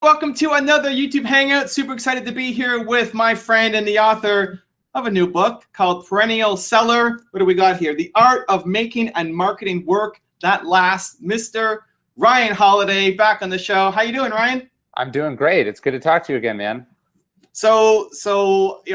Welcome to another YouTube Hangout. Super excited to be here with my friend and the author of a new book called Perennial Seller. What do we got here? The Art of Making and Marketing Work That Lasts. Mr. Ryan Holiday back on the show. How you doing, Ryan? I'm doing great. It's good to talk to you again, man. So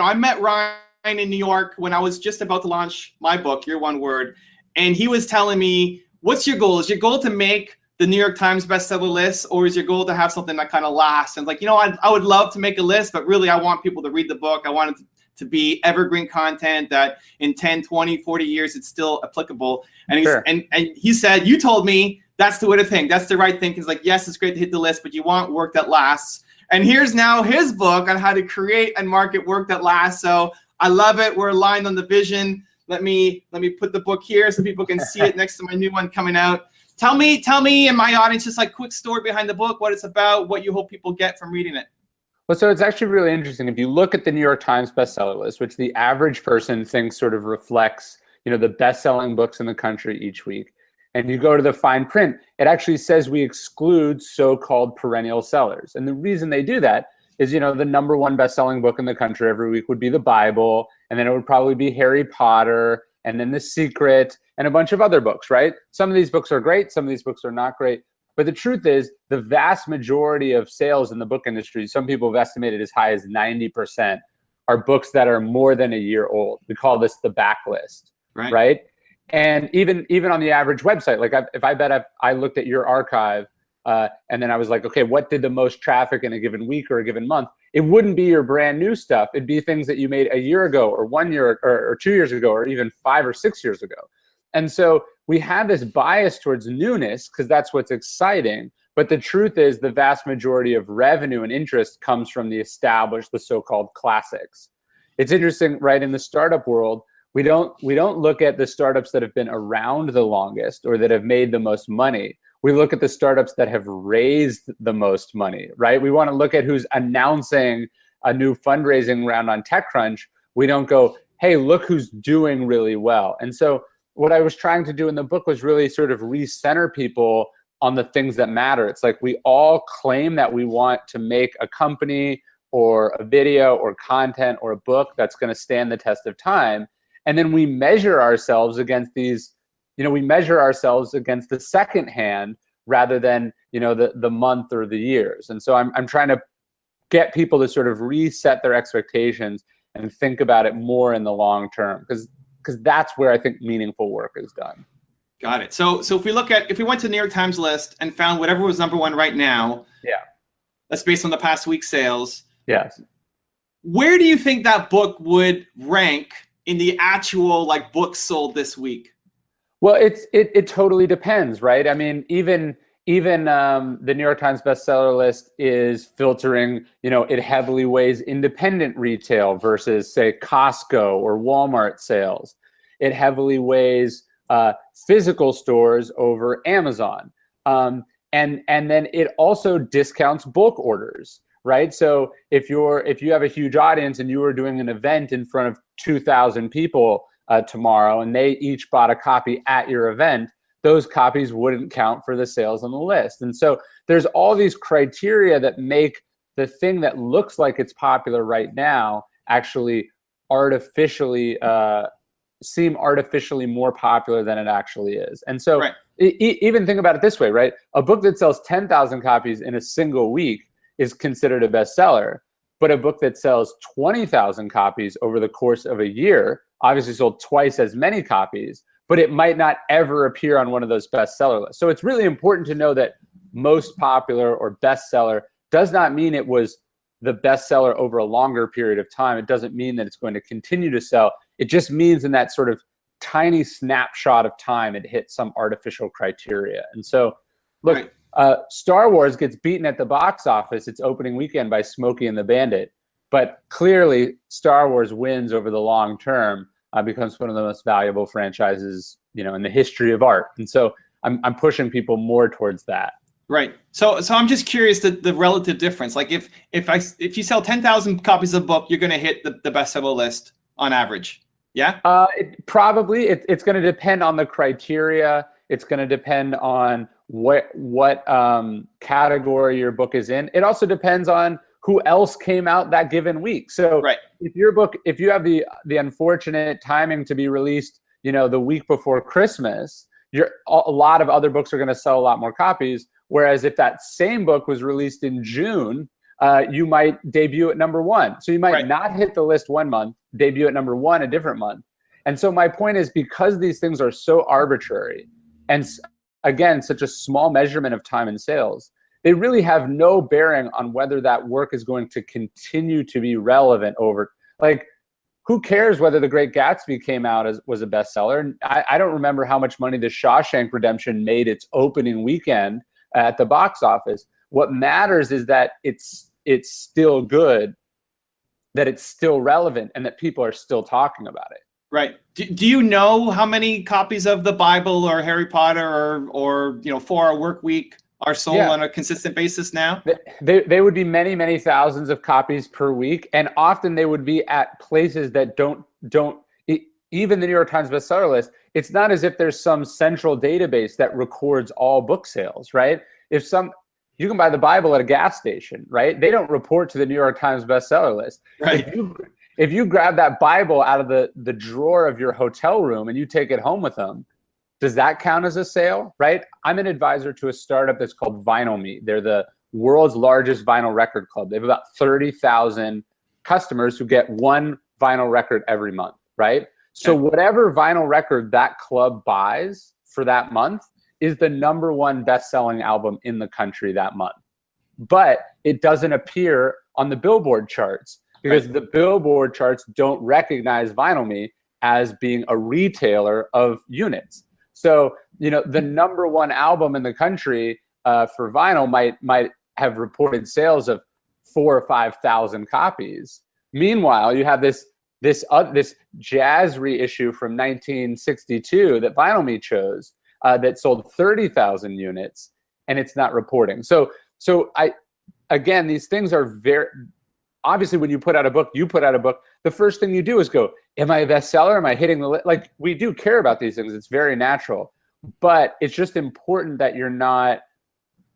I met Ryan in New York when I was just about to launch my book, Your One Word, and he was telling me, "What's your goal? Is your goal to make the New York Times bestseller list, or is your goal to have something that kind of lasts?" And I would love to make a list, but really I want people to read the book. I want it to be evergreen content that in 10, 20, 40 years, it's still applicable. And, Sure. and he said, you told me that's the way to think. That's the right thing. It's like, yes, it's great to hit the list, but you want work that lasts. And here's now his book on how to create and market work that lasts. So I love it. We're aligned on the vision. Let me put the book here so people can see it next to my new one coming out. Tell me and my audience just like quick story behind the book, what it's about, what you hope people get from reading it. Well, so it's actually really interesting. If you look at the New York Times bestseller list, which the average person thinks sort of reflects, the best-selling books in the country each week, and you go to the fine print, it actually says we exclude so-called perennial sellers. And the reason they do that is, the number one best-selling book in the country every week would be the Bible, and then it would probably be Harry Potter, and then The Secret, and a bunch of other books, right? Some of these books are great, some of these books are not great. But the truth is, the vast majority of sales in the book industry, some people have estimated as high as 90%, are books that are more than a year old. We call this the backlist, right? And even on the average website, like I looked at your archive, and then I was like, okay, what did the most traffic in a given week or a given month? It wouldn't be your brand new stuff. It'd be things that you made a year ago or 1 year or 2 years ago or even 5 or 6 years ago. And so we have this bias towards newness because that's what's exciting. But the truth is the vast majority of revenue and interest comes from the established, the so-called classics. It's interesting, right? In the startup world, we don't look at the startups that have been around the longest or that have made the most money. We look at the startups that have raised the most money, right? We want to look at who's announcing a new fundraising round on TechCrunch. We don't go, hey, look who's doing really well. And so what I was trying to do in the book was really sort of recenter people on the things that matter. It's like we all claim that we want to make a company or a video or content or a book that's going to stand the test of time. And then we measure ourselves against these, we measure ourselves against the second hand rather than, the month or the years. And so I'm trying to get people to sort of reset their expectations and think about it more in the long term, because that's where I think meaningful work is done. Got it. So if we went to the New York Times list and found whatever was number one right now, yeah, that's based on the past week's sales. Yes. Where do you think that book would rank in the actual books sold this week? Well, it totally depends, right? I mean, even the New York Times bestseller list is filtering, it heavily weighs independent retail versus, say, Costco or Walmart sales. It heavily weighs physical stores over Amazon. And then it also discounts bulk orders, right? So if you have a huge audience and you are doing an event in front of 2,000 people tomorrow and they each bought a copy at your event, those copies wouldn't count for the sales on the list. And so there's all these criteria that make the thing that looks like it's popular right now actually artificially seem artificially more popular than it actually is. And so even think about it this way, right? A book that sells 10,000 copies in a single week is considered a bestseller, but a book that sells 20,000 copies over the course of a year obviously sold twice as many copies, but it might not ever appear on one of those bestseller lists. So it's really important to know that most popular or bestseller does not mean it was the bestseller over a longer period of time. It doesn't mean that it's going to continue to sell. It just means in that sort of tiny snapshot of time, it hit some artificial criteria. And so, look, Star Wars gets beaten at the box office its opening weekend by Smokey and the Bandit, but clearly Star Wars wins over the long term. Becomes one of the most valuable franchises, in the history of art. And so I'm pushing people more towards that. Right. So I'm just curious the relative difference. Like if you sell 10,000 copies of a book, you're going to hit the bestseller list on average. Yeah. It's going to depend on the criteria. It's going to depend on what category your book is in. It also depends on who else came out that given week. So Right. if you have the unfortunate timing to be released, the week before Christmas, a lot of other books are going to sell a lot more copies. Whereas if that same book was released in June, you might debut at number 1. So you might not hit the list one month, debut at number 1 a different month. And so my point is, because these things are so arbitrary and, again, such a small measurement of time and sales, they really have no bearing on whether that work is going to continue to be relevant over, like, who cares whether The Great Gatsby came out was a bestseller? I don't remember how much money The Shawshank Redemption made its opening weekend at the box office. What matters is that it's still good, that it's still relevant, and that people are still talking about it. Right. Do you know how many copies of the Bible or Harry Potter or 4-Hour Work Week are sold on a consistent basis now? They would be many, many thousands of copies per week, and often they would be at places that don't even the New York Times bestseller list. It's not as if there's some central database that records all book sales, right? You can buy the Bible at a gas station, right? They don't report to the New York Times bestseller list. Right. If you grab that Bible out of the drawer of your hotel room and you take it home with them, does that count as a sale, right? I'm an advisor to a startup that's called Vinyl Me. They're the world's largest vinyl record club. They have about 30,000 customers who get one vinyl record every month, right? So whatever vinyl record that club buys for that month is the number 1 best-selling album in the country that month. But it doesn't appear on the Billboard charts because the Billboard charts don't recognize Vinyl Me as being a retailer of units. So, the number 1 album in the country for vinyl might have reported sales of 4,000 or 5,000 copies. Meanwhile, you have this jazz reissue from 1962 that Vinyl Me chose that sold 30,000 units, and it's not reporting. So again, these things are very obviously, when you put out a book, the first thing you do is go, am I a bestseller? Am I hitting the list? Like, we do care about these things. It's very natural. But it's just important that you're not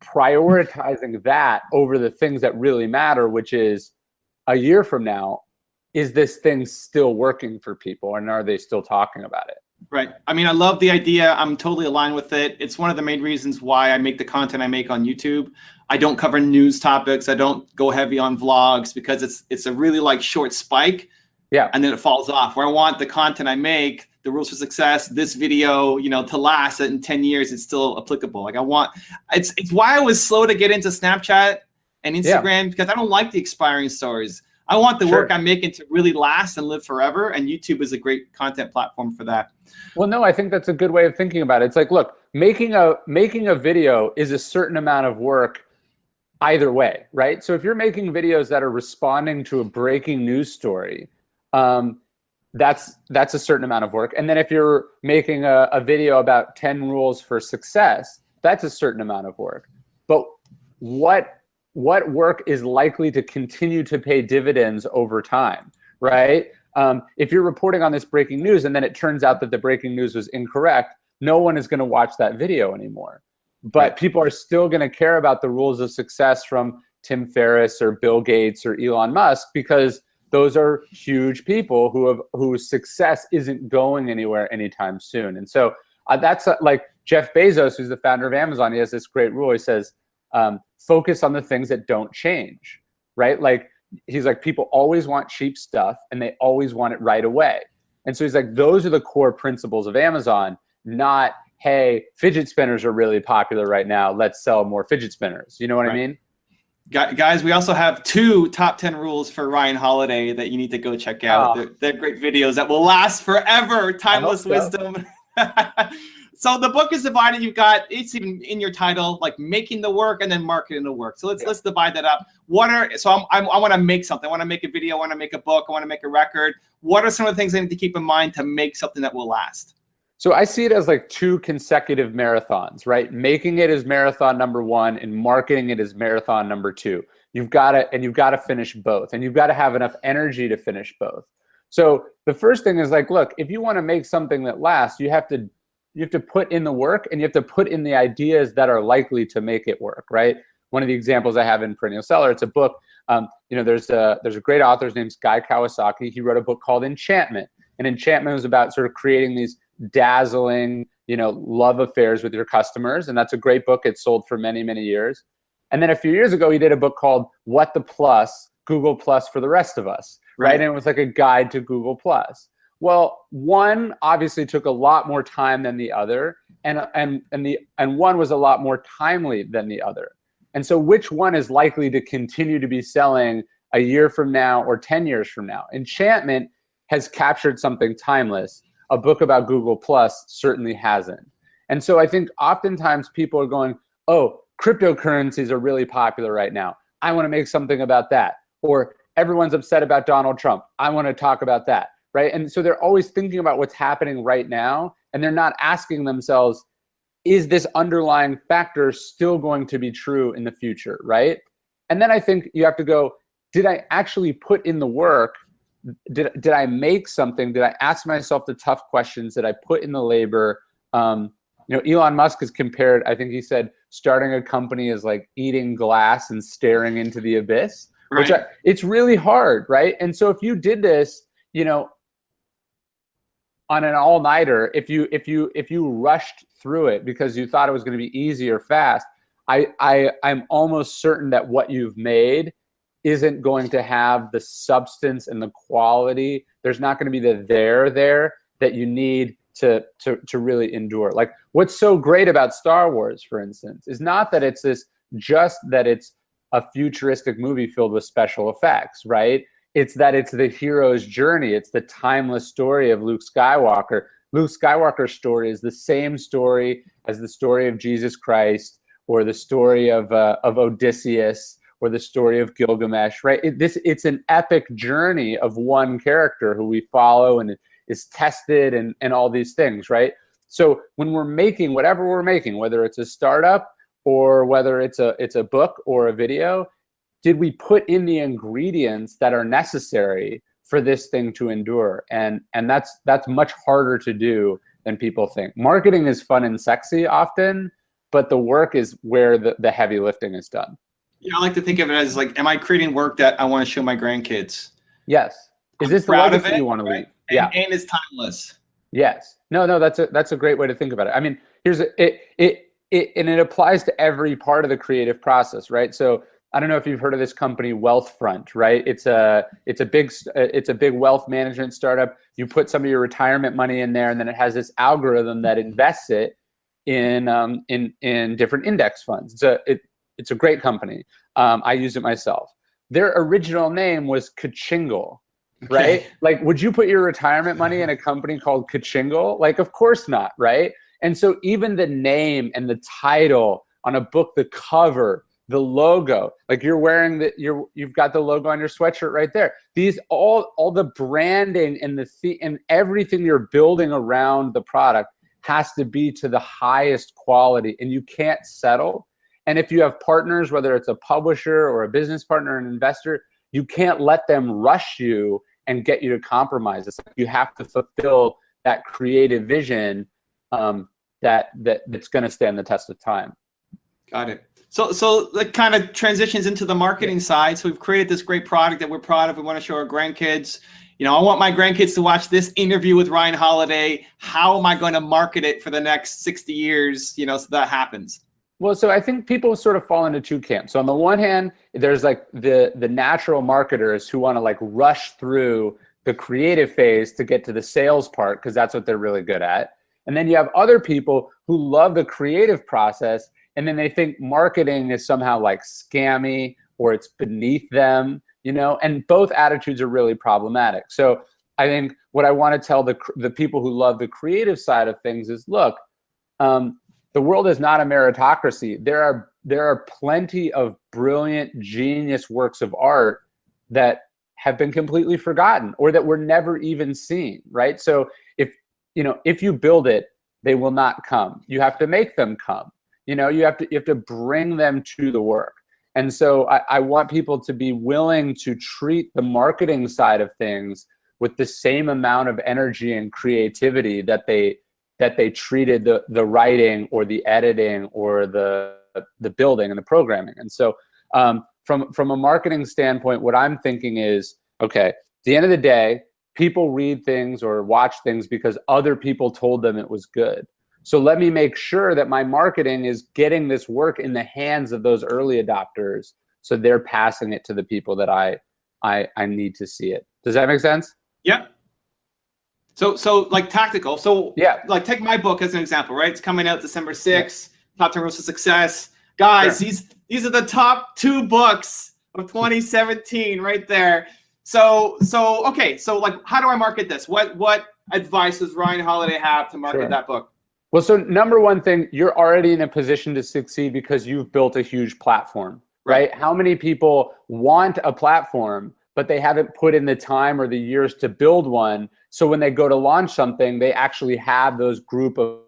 prioritizing that over the things that really matter, which is a year from now, is this thing still working for people, and are they still talking about it? Right. I mean, I love the idea. I'm totally aligned with it. It's one of the main reasons why I make the content I make on YouTube. I don't cover news topics. I don't go heavy on vlogs because it's a really short spike. Yeah. And then it falls off. Where I want the content I make, the rules for success, this video, to last in 10 years, it's still applicable. It's why I was slow to get into Snapchat and Instagram because I don't like the expiring stories. I want the work I'm making to really last and live forever, and YouTube is a great content platform for that. Well, no, I think that's a good way of thinking about it. It's like, look, making a video is a certain amount of work either way, right? So if you're making videos that are responding to a breaking news story, that's a certain amount of work. And then if you're making a video about 10 rules for success, that's a certain amount of work. But what work is likely to continue to pay dividends over time, right? If you're reporting on this breaking news and then it turns out that the breaking news was incorrect, no one is going to watch that video anymore. But people are still going to care about the rules of success from Tim Ferriss or Bill Gates or Elon Musk because those are huge people whose success isn't going anywhere anytime soon. And so that's like Jeff Bezos, who's the founder of Amazon. He has this great rule. He says, focus on the things that don't change, right? Like, he's like, people always want cheap stuff and they always want it right away. And so he's like, those are the core principles of Amazon, not, hey, fidget spinners are really popular right now, let's sell more fidget spinners. You know what I mean? Guys, we also have 2 top 10 rules for Ryan Holiday that you need to go check out. They're great videos that will last forever. Timeless wisdom. So the book is divided. You've got, it's even in your title, like making the work and then marketing the work. So let's divide that up. I want to make something. I want to make a video. I want to make a book. I want to make a record. What are some of the things I need to keep in mind to make something that will last? So I see it as like 2 consecutive marathons, right? Making it is marathon number 1 and marketing it is marathon number 2. You've got to finish both, and you've got to have enough energy to finish both. So the first thing is like, look, if you want to make something that lasts, you have to put in the work, and you have to put in the ideas that are likely to make it work, right? One of the examples I have in Perennial Seller, it's a book. There's a great author, his name's Guy Kawasaki. He wrote a book called Enchantment, and Enchantment was about sort of creating these dazzling, love affairs with your customers, and that's a great book. It's sold for many, many years. And then a few years ago, he did a book called What the Plus, Google Plus for the Rest of Us, right? And it was like a guide to Google Plus. Well, one obviously took a lot more time than the other, and one was a lot more timely than the other. And so which one is likely to continue to be selling a year from now or 10 years from now? Enchantment has captured something timeless. A book about Google Plus certainly hasn't. And so I think oftentimes people are going, oh, cryptocurrencies are really popular right now. I want to make something about that. Or everyone's upset about Donald Trump. I want to talk about that, right? And so they're always thinking about what's happening right now, and they're not asking themselves, is this underlying factor still going to be true in the future, right? And then I think you have to go, did I actually put in the work? Did I make something? Did I ask myself the tough questions? Did I put in the labor? Elon Musk has compared, I think he said, starting a company is like eating glass and staring into the abyss, right. It's really hard, right? And so if you did this, on an all-nighter, if you rushed through it because you thought it was going to be easy or fast, I'm almost certain that what you've made isn't going to have the substance and the quality. There's not going to be the there that you need to really endure. Like, what's so great about Star Wars, for instance, is not that it's a futuristic movie filled with special effects, right? It's that it's the hero's journey. It's the timeless story of Luke Skywalker. Luke Skywalker's story is the same story as the story of Jesus Christ, or the story of Odysseus, or the story of Gilgamesh, right? It's an epic journey of one character who we follow and is tested and all these things, right? So when we're making whatever we're making, whether it's a startup or whether it's a book or a video, did we put in the ingredients that are necessary for this thing to endure? And that's much harder to do than people think. Marketing is fun and sexy often, but the work is where the heavy lifting is done. Yeah, I like to think of it as like, am I creating work that I want to show my grandkids? Yes. Is this the legacy you want to leave? Yeah. And it's timeless. Yes. No, that's a great way to think about it. I mean, it applies to every part of the creative process, right? So I don't know if you've heard of this company, Wealthfront, right? It's a big wealth management startup. You put some of your retirement money in there, and then it has this algorithm that invests it in different index funds. It's a great company. I use it myself. Their original name was Kachingle, right? Okay. Like, would you put your retirement money in a company called Kachingle? Like, of course not, right? And so even the name and the title on a book, the cover, the logo, like you're wearing you've got the logo on your sweatshirt right there. These all the branding and and everything you're building around the product has to be to the highest quality, and you can't settle. And if you have partners, whether it's a publisher or a business partner, an investor, you can't let them rush you and get you to compromise. It's like you have to fulfill that creative vision that's going to stand the test of time. Got it. So that kind of transitions into the marketing side. So we've created this great product that we're proud of. We want to show our grandkids. I want my grandkids to watch this interview with Ryan Holiday. How am I going to market it for the next 60 years? So that happens. Well, so I think people sort of fall into two camps. So on the one hand, there's like the natural marketers who want to like rush through the creative phase to get to the sales part because that's what they're really good at. And then you have other people who love the creative process, and then they think marketing is somehow like scammy or it's beneath them, and both attitudes are really problematic. So I think what I want to tell the people who love the creative side of things is, look, the world is not a meritocracy. There are plenty of brilliant, genius works of art that have been completely forgotten or that were never even seen, right? So if you build it, they will not come. You have to make them come. You have to bring them to the work. And so I want people to be willing to treat the marketing side of things with the same amount of energy and creativity that they that they treated the writing or the editing or the building and the programming. And so from a marketing standpoint, what I'm thinking is, okay, at the end of the day, people read things or watch things because other people told them it was good. So let me make sure that my marketing is getting this work in the hands of those early adopters, so they're passing it to the people that I need to see it. Does that make sense? Yeah. So like tactical. So yeah, like take my book as an example, right? It's coming out December 6th. Top 10 Rules to Success. Guys, sure. these are the top 2 books of 2017 right there. So okay, so like how do I market this? What advice does Ryan Holiday have to market that book? Well, so number one thing, you're already in a position to succeed because you've built a huge platform, right? How many people want a platform, but they haven't put in the time or the years to build one? So when they go to launch something, they actually have those group of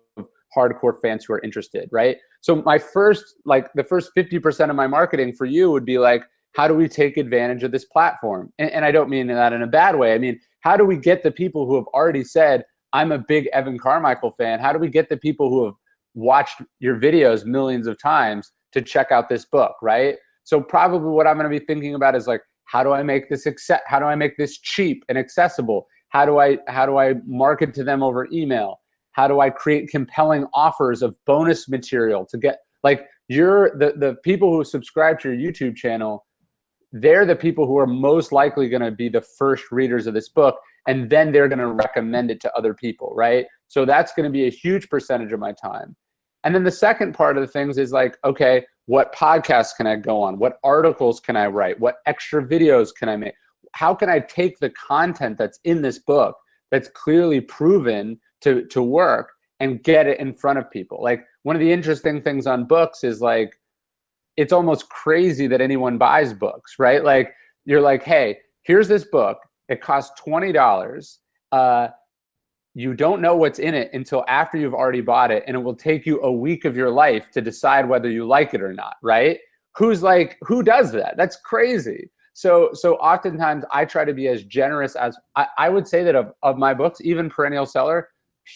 hardcore fans who are interested, right? So the first 50% of my marketing for you would be like, how do we take advantage of this platform? And I don't mean that in a bad way. I mean, how do we get the people who have already said, I'm a big Evan Carmichael fan? How do we get the people who have watched your videos millions of times to check out this book, right? So probably what I'm going to be thinking about is like, how do I make this cheap and accessible? How do I market to them over email? How do I create compelling offers of bonus material to get, like, the people who subscribe to your YouTube channel, they're the people who are most likely going to be the first readers of this book, and then they're going to recommend it to other people, right? So that's going to be a huge percentage of my time. And then the second part of the things is like, okay, what podcasts can I go on? What articles can I write? What extra videos can I make? How can I take the content that's in this book that's clearly proven to work and get it in front of people? Like, one of the interesting things on books is like, it's almost crazy that anyone buys books, right? Like, you're like, hey, here's this book. It costs $20. You don't know what's in it until after you've already bought it, and it will take you a week of your life to decide whether you like it or not, right? Who does that? That's crazy. So oftentimes I try to be as generous as I would say that of my books, even Perennial Seller,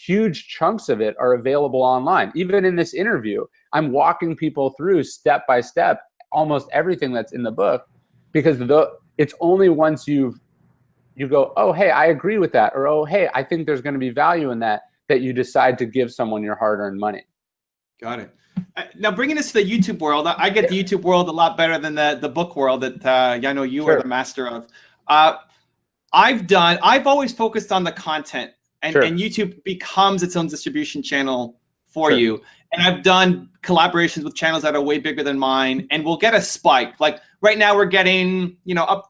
huge chunks of it are available online. Even in this interview, I'm walking people through step by step almost everything that's in the book, because it's only once you go, oh, hey, I agree with that, or oh, hey, I think there's going to be value in that you decide to give someone your hard-earned money. Got it. Now, bringing this to the YouTube world, I get the YouTube world a lot better than the book world that I know you are the master of. I've always focused on the content, and YouTube becomes its own distribution channel for you. And I've done collaborations with channels that are way bigger than mine, and we'll get a spike. Like right now, we're getting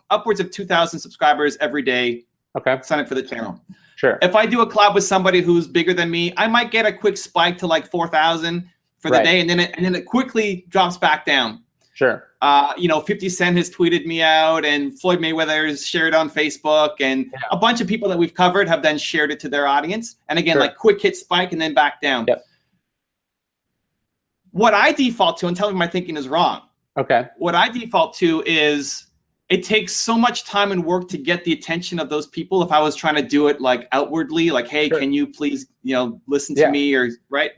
upwards of 2,000 subscribers every day. Okay, sign up for the channel. Sure. If I do a collab with somebody who's bigger than me, I might get a quick spike to like 4,000 for the day, and then it quickly drops back down. Sure. 50 Cent has tweeted me out, and Floyd Mayweather has shared on Facebook, and a bunch of people that we've covered have then shared it to their audience. And again, like quick hit spike and then back down. Yep. What I default to, and tell me my thinking is wrong. Okay. What I default to is it takes so much time and work to get the attention of those people. If I was trying to do it like outwardly, like, hey, can you please, listen to me, or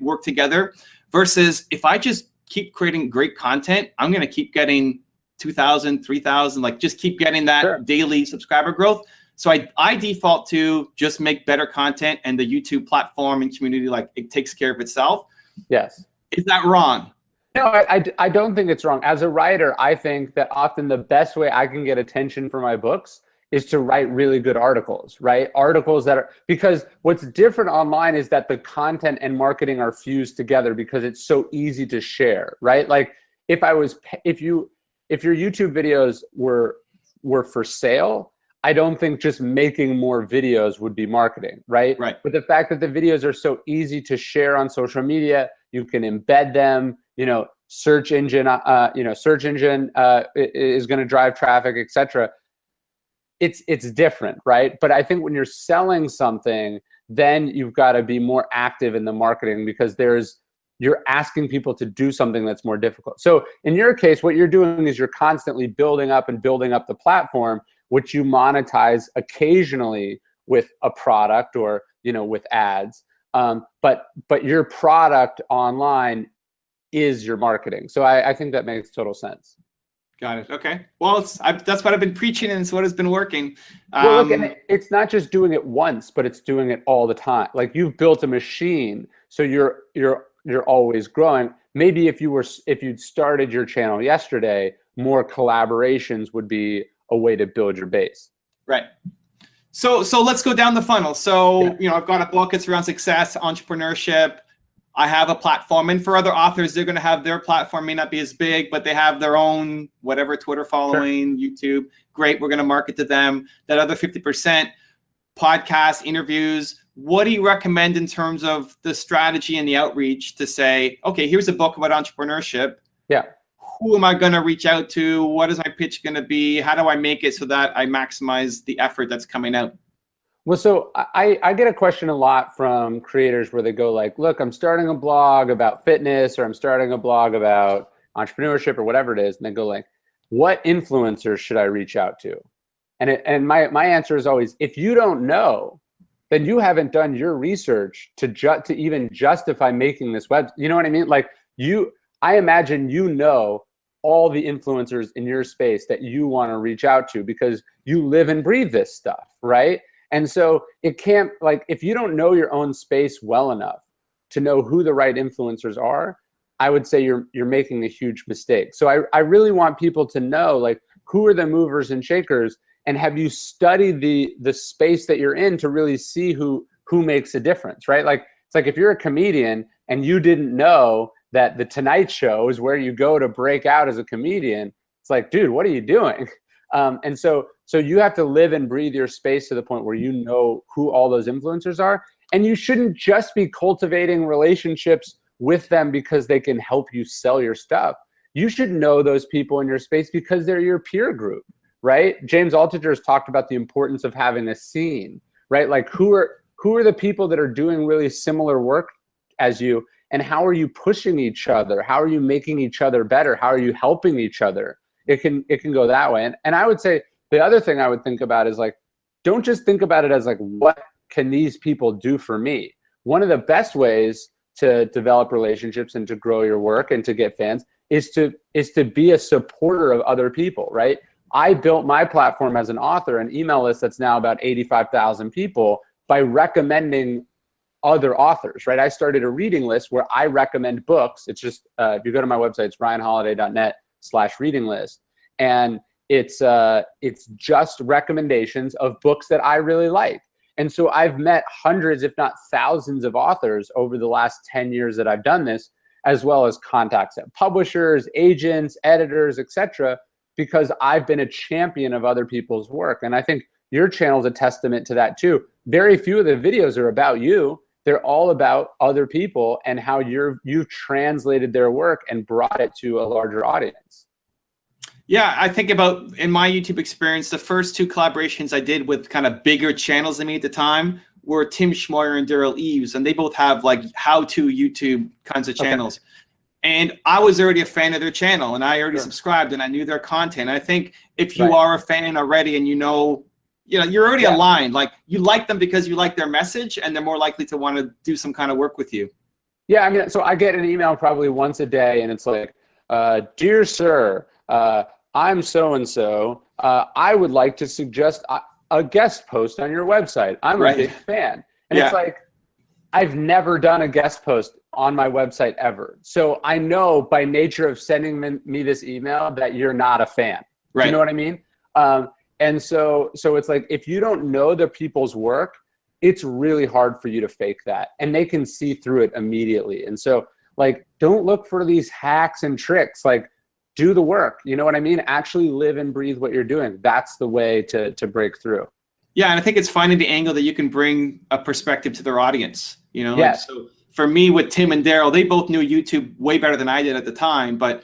work together, versus if I just keep creating great content, I'm going to keep getting 2,000, 3,000, like just keep getting that daily subscriber growth. So I default to just make better content, and the YouTube platform and community, like, it takes care of itself. Yes. Is that wrong? No, I don't think it's wrong. As a writer, I think that often the best way I can get attention for my books is to write really good articles, right? Articles that are, because what's different online is that the content and marketing are fused together because it's so easy to share, right? Like if your YouTube videos were for sale, I don't think just making more videos would be marketing, right? Right. But the fact that the videos are so easy to share on social media, you can embed them, search engine is going to drive traffic, etc. It's different, right? But I think when you're selling something, then you've got to be more active in the marketing, because you're asking people to do something that's more difficult. So in your case, what you're doing is you're constantly building up the platform, which you monetize occasionally with a product or with ads. But your product online is your marketing. So I think that makes total sense. Got it. Okay. Well, that's what I've been preaching, and it's what has been working. Well, look, and it's not just doing it once, but it's doing it all the time. Like, you've built a machine, so you're always growing. Maybe if you'd started your channel yesterday, more collaborations would be a way to build your base. Right. So let's go down the funnel. So, I've got a book. It's around success, entrepreneurship. I have a platform, and for other authors, they're going to have their platform, may not be as big, but they have their own, whatever, Twitter following, sure. YouTube. Great. We're going to market to them. That other 50%, podcasts, interviews. What do you recommend in terms of the strategy and the outreach to say, okay, here's a book about entrepreneurship. Yeah. Who am I going to reach out to? What is my pitch going to be? How do I make it so that I maximize the effort that's coming out? Well, so I get a question a lot from creators where they go like, look, I'm starting a blog about fitness, or I'm starting a blog about entrepreneurship, or whatever it is. And they go like, what influencers should I reach out to? And my answer is always, if you don't know, then you haven't done your research to even justify making this web. You know what I mean? Like, I imagine all the influencers in your space that you want to reach out to, because you live and breathe this stuff, right? And so it can't, like, if you don't know your own space well enough to know who the right influencers are, I would say you're making a huge mistake. So I really want people to know, like, who are the movers and shakers, and have you studied the space that you're in to really see who makes a difference, right? Like, it's like if you're a comedian and you didn't know that the Tonight Show is where you go to break out as a comedian, it's like, dude, what are you doing? And so you have to live and breathe your space to the point where you know who all those influencers are. And you shouldn't just be cultivating relationships with them because they can help you sell your stuff. You should know those people in your space because they're your peer group, right? James Altucher has talked about the importance of having a scene, right? Like, who are the people that are doing really similar work as you, and how are you pushing each other? How are you making each other better? How are you helping each other? It can go that way. And I would say the other thing I would think about is, like, don't just think about it as like, what can these people do for me? One of the best ways to develop relationships and to grow your work and to get fans is to be a supporter of other people, right? I built my platform as an author, an email list that's now about 85,000 people, by recommending other authors, right? I started a reading list where I recommend books. It's just, if you go to my website, it's ryanholiday.net/reading list. And it's just recommendations of books that I really like. And so I've met hundreds, if not thousands, of authors over the last 10 years that I've done this, as well as contacts at publishers, agents, editors, etc., because I've been a champion of other people's work. And I think your channel is a testament to that too. Very few of the videos are about you. They're all about other people and how you've translated their work and brought it to a larger audience. Yeah, I think about, in my YouTube experience, the first two collaborations I did with kind of bigger channels than me at the time were Tim Schmoyer and Daryl Eves, and they both have like how-to YouTube kinds of channels. Okay. And I was already a fan of their channel, and I already subscribed, and I knew their content. I think if you are a fan already and you're already aligned, like, you like them because you like their message, and they're more likely to want to do some kind of work with you. Yeah, I mean, so I get an email probably once a day, and it's like, dear sir, I'm so-and-so. I would like to suggest a guest post on your website. I'm a big fan. And it's like, I've never done a guest post on my website ever. So I know by nature of sending me this email that you're not a fan. Right. Do you know what I mean? And so it's like, if you don't know the people's work, it's really hard for you to fake that. And they can see through it immediately. And so, like, don't look for these hacks and tricks. Like, do the work. You know what I mean? Actually live and breathe what you're doing. That's the way to break through. Yeah, and I think it's finding the angle that you can bring a perspective to their audience. You know, like, so for me with Tim and Daryl, they both knew YouTube way better than I did at the time. But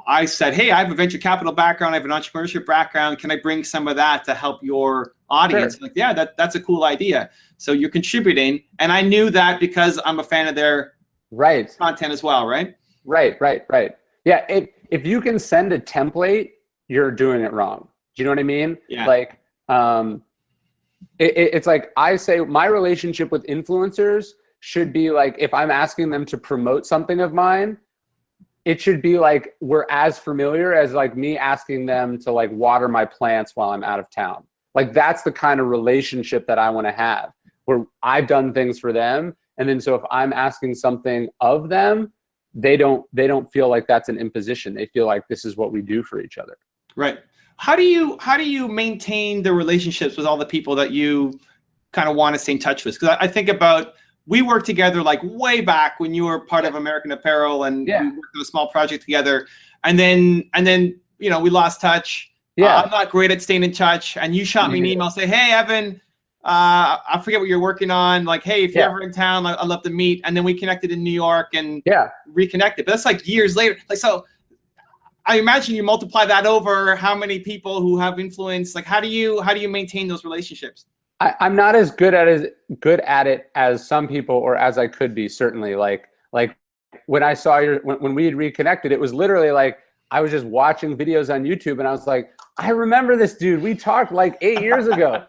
I said, hey, I have a venture capital background. I have an entrepreneurship background. Can I bring some of that to help your audience? Sure. Like, yeah, that's a cool idea. So you're contributing. And I knew that because I'm a fan of their content as well, right? Right. Yeah, if you can send a template, you're doing it wrong. Do you know what I mean? Yeah. Like, it's like I say, my relationship with influencers should be like, if I'm asking them to promote something of mine, it should be like we're as familiar as like me asking them to like water my plants while I'm out of town. Like that's the kind of relationship that I want to have, where I've done things for them. And then so if I'm asking something of them, they don't feel like that's an imposition. They feel like this is what we do for each other. Right. How do you maintain the relationships with all the people that you kind of want to stay in touch with? Because I think about, we worked together like way back when you were part of American Apparel, and we worked on a small project together, and then you know, we lost touch. I'm not great at staying in touch, and you shot me an email, say, hey Evan, I forget what you're working on, like, hey, if you're ever in town, I'd love to meet. And then we connected in New York and reconnected, but that's like years later. Like, so I imagine you multiply that over how many people who have influence. Like, how do you maintain those relationships? I'm not as good at it as some people, or as I could be, certainly. Like when I saw when we had reconnected, it was literally like I was just watching videos on YouTube, and I was like, I remember this dude. We talked like 8 years ago.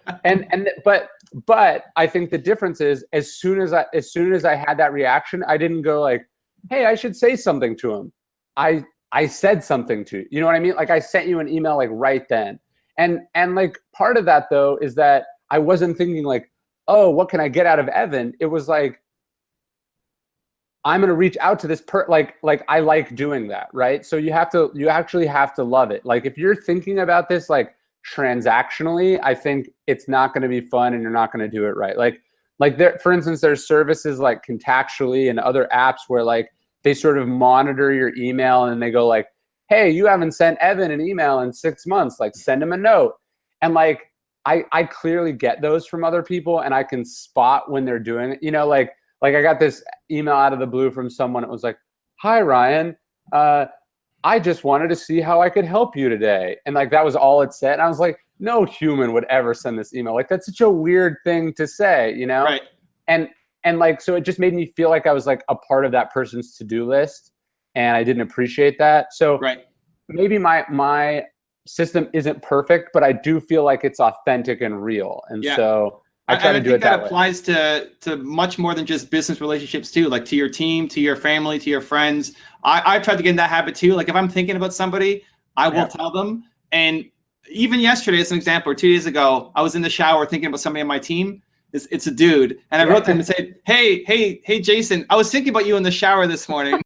But I think the difference is, as soon as I had that reaction, I didn't go like, hey, I should say something to him. I said something to you. You know what I mean? Like, I sent you an email like right then. And like part of that though is that I wasn't thinking like, oh, what can I get out of Evan? It was like, I'm going to reach out to this like I like doing that, right? So you actually have to love it. Like, if you're thinking about this like transactionally, I think it's not going to be fun, and you're not going to do it right. Like there, for instance, there's services like Contactually and other apps where like they sort of monitor your email, and they go like, hey, you haven't sent Evan an email in 6 months, like send him a note. And like, I clearly get those from other people, and I can spot when they're doing it. You know, like I got this email out of the blue from someone. It was like, hi, Ryan. I just wanted to see how I could help you today. And like, that was all it said. And I was like, no human would ever send this email. Like, that's such a weird thing to say, you know? Right. And like, so it just made me feel like I was like a part of that person's to-do list, and I didn't appreciate that. So maybe my system isn't perfect, but I do feel like it's authentic and real. And so I try to do it that way. That applies to much more than just business relationships too, like to your team, to your family, to your friends. I've tried to get in that habit too. Like, if I'm thinking about somebody, I will tell them. And even yesterday, as an example, or 2 days ago, I was in the shower thinking about somebody on my team. It's a dude. And I wrote to him and said, hey, Jason, I was thinking about you in the shower this morning.